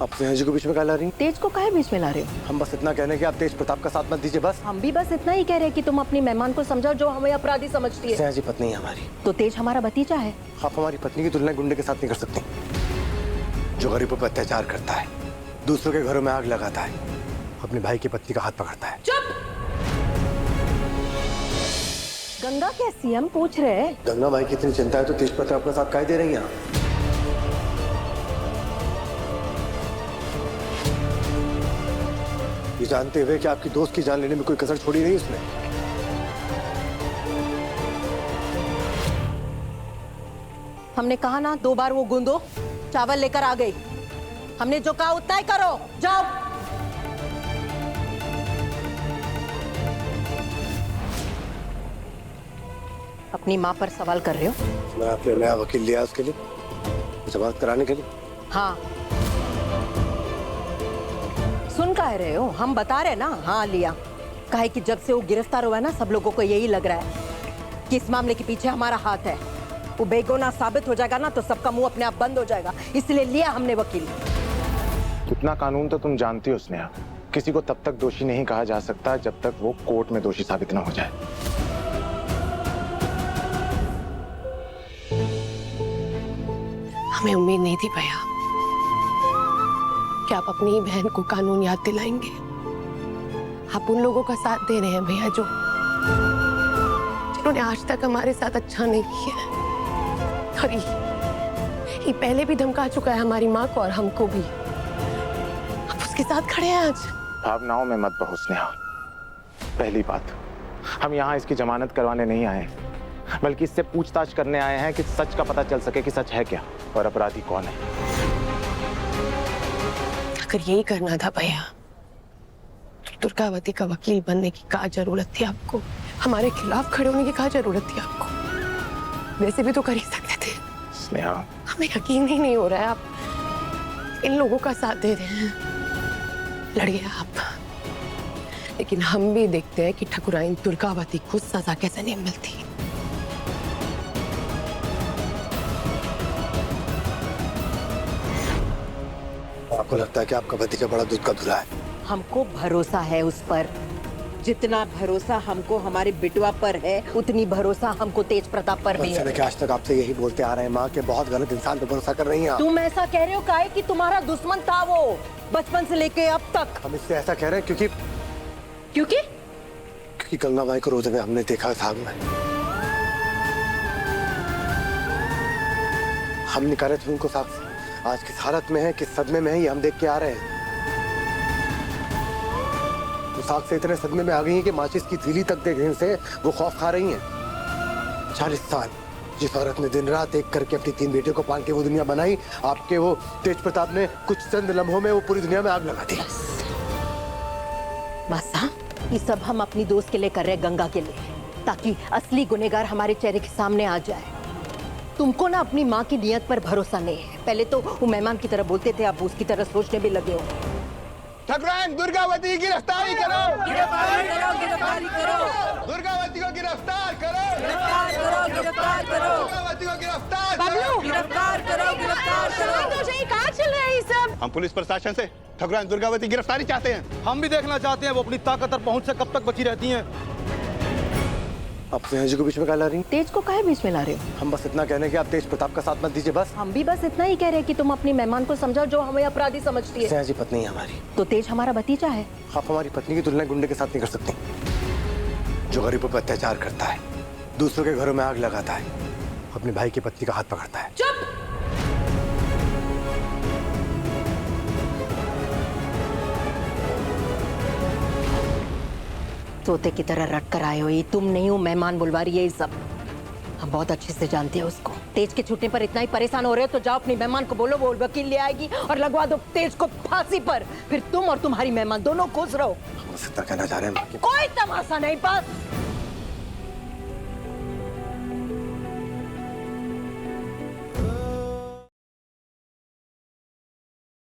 आप स्नेहा जी को बीच में क्यों ला रही हैं? तेज को काहे बीच में ला रहे हो? हम बस इतना कहने कि आप तेज प्रताप का साथ मत दीजिए बस। हम भी बस इतना ही कह रहे हैं कि तुम अपनी मेहमान को समझाओ जो हमें अपराधी समझती है। स्नेहा जी पत्नी है हमारी। तो तेज हमारा भतीजा है। आप हमारी पत्नी की तुलना गुंडे के साथ नहीं कर सकती, जो गरीबों पर अत्याचार करता है, दूसरों के घरों में आग लगाता है, अपने भाई की पत्नी का हाथ पकड़ता है। चुप! गंगा कैसी हम पूछ रहे हैं। गंगा भाई की इतनी चिंता है तो तेज प्रताप के साथ काहे दे रही हैं आप? ये जानते हुए कि आपकी दोस्त की जान लेने में कोई कसर छोड़ी नहीं उसने। हमने कहा ना 2 बार वो गूंदो, चावल लेकर आ गई। हमने जो कहा उतना ही करो, जाओ। अपनी माँ पर सवाल कर रहे हो? मैं आपने नया वकील लिया उसके लिए, जमानत कराने के लिए। हाँ, सुन कह रहे हो? हम बता रहे ना, हाँ लिया। काहे कि जब से वो गिरफ्तार हुआ है ना, सब लोगों को यही लग रहा है कि इस मामले के पीछे हमारा हाथ है। वो बेगुनाह साबित हो जाएगा ना तो सबका मुंह अपने आप बंद हो जाएगा, इसलिए लिया हमने वकील। कितना कानून तो तुम जानती हो स्नेहा, किसी को तब तक दोषी नहीं कहा जा सकता जब तक वो कोर्ट में दोषी साबित ना हो जाए। हमें उम्मीद नहीं थी भैया कि आप अपनी ही बहन को कानून याद दिलाएंगे। आप उन लोगों का साथ दे रहे हैं भैया जो जिन्होंने आज तक हमारे साथ अच्छा नहीं किया। और ये पहले भी धमका चुका है हमारी माँ को और हमको भी। आप उसके साथ खड़े हैं आज। भावनाओं में मत बहो स्नेहा। पहली बात, हम यहाँ इसकी जमानत करवाने नहीं आए, बल्कि इससे पूछताछ करने आए हैं कि सच का पता चल सके कि सच है क्या और अपराधी कौन है। अगर यही करना था भैया तो दुर्गावती का वकील बनने की क्या जरूरत थी आपको? हमारे खिलाफ खड़े होने की क्या जरूरत थी आपको? वैसे भी तो कर ही सकते थे। स्नेहा, हमें यकीन ही नहीं हो रहा है आप इन लोगों का साथ दे रहे हैं। लड़िए आप, लेकिन हम भी देखते हैं कि ठकुराइन दुर्गावती को सजा कैसे नहीं मिलती। आपको लगता है कि आपका भतीजा बड़ा दूध का धुला है? हमको भरोसा है उस पर। जितना भरोसा हमको हमारे बिटवा पर है, उतनी भरोसा हमको तेज प्रताप पर भी है। आज तक आपसे यही बोलते आ रहे हैं माँ के बहुत गलत इंसान पे भरोसा कर रही हैं आप। तुम ऐसा कह रहे हो काहे कि तुम्हारा दुश्मन था वो बचपन से लेके अब तक। हम इससे ऐसा कह रहे हैं क्योंकि गंगा माई को रोज में हमने देखा साग में। हम निकाले थे उनको साग से। आज किस हालत में है, किस सदमे में है, ये हम देख के आ रहे हैं। वो साग से इतने सदमे में आ गई हैं कि माचिस की तीली तक देखने से वो खौफ खा रही हैं। 40 साल जिस औरत ने दिन रात एक करके अपनी 3 बेटियों को पाल के वो दुनिया बनाई, आपके वो तेज प्रताप ने कुछ चंद लम्हों में वो पूरी दुनिया में आग लगा दी। बस हाँ, ये सब हम अपनी दोस्त के लिए कर रहे हैं, गंगा के लिए, ताकि असली गुनहगार हमारे चेहरे के सामने आ जाए। तुमको ना अपनी माँ की नियत पर भरोसा नहीं है। पहले तो वो मेहमान की तरह बोलते थे, अब उसकी तरह सोचने भी लगे हो। ठकुराइन दुर्गावती की गिरफ्तारी करो! गिरफ्तारी करो, गिरफ्तारी करो! दुर्गावती को गिरफ्तार करो! गिरफ्तार करो, गिरफ्तार करो! दुर्गावती को गिरफ्तार करो! गिरफ्तार करो, गिरफ्तार करो! तो यही कहाँ चल रहा है ये सब? हम पुलिस प्रशासन से ठकुराइन दुर्गावती की गिरफ्तारी चाहते हैं। हम भी देखना चाहते हैं वो अपनी ताकत और पहुंच से कब तक बची रहती हैं। आप स्नेहा जी को बीच में क्यों ला रही हैं? तेज को काहे बीच में ला रहे हो? हम बस इतना कहने कि आप तेज प्रताप का साथ मत दीजिए बस। हम भी बस इतना ही कह रहे हैं कि तुम अपनी मेहमान को समझाओ जो हमें अपराधी समझती है। स्नेहा जी पत्नी है हमारी। तो तेज हमारा भतीजा है। आप हमारी पत्नी की तुलना गुंडे के साथ नहीं कर सकती, जो गरीबों पर अत्याचार करता है, दूसरों के घरों में आग लगाता है, अपने भाई की पत्नी का हाथ पकड़ता है। चुप! तोते की तरह रट कर आए हो, ये तुम नहीं हो, मेहमान बुलवा रही है ये सब। हम बहुत अच्छे से जानते हैं उसको। तेज के छूटने पर इतना ही परेशान हो रहे हो तो जाओ अपनी मेहमान को बोलो वो वकील ले आएगी और लगवा दो तेज को फांसी पर। फिर तुम और तुम्हारी मेहमान दोनों खुश रहो। हम बस इतना कहना चाह रहे हैं। कोई तमाशा नहीं, बस।